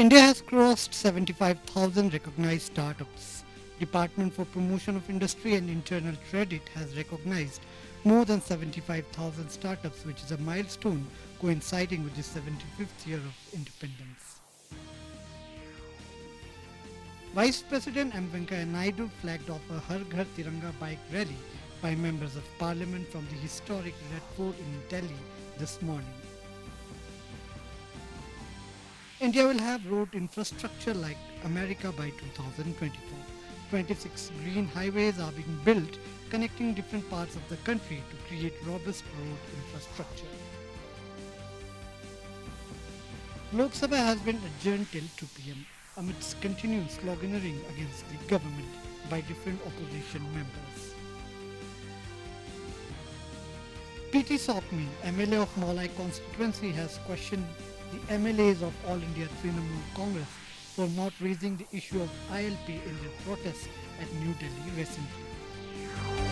India has crossed 75,000 recognized startups. Department for Promotion of Industry and Internal Credit has recognized more than 75,000 startups, which is a milestone coinciding with the 75th year of independence. Vice President M. Venkaiah Naidu flagged off a Har Ghar Tiranga bike rally by members of parliament from the historic Red Fort in Delhi this morning. India will have road infrastructure like America by 2024. 26 green highways are being built connecting different parts of the country to create robust road infrastructure. Lok Sabha has been adjourned till 2 pm amidst continued sloganeering against the government by different opposition members. PT Sopni, MLA of Maulai constituency, has questioned the MLAs of All India Trinamool Congress for not raising the issue of ILP in their protests at New Delhi recently.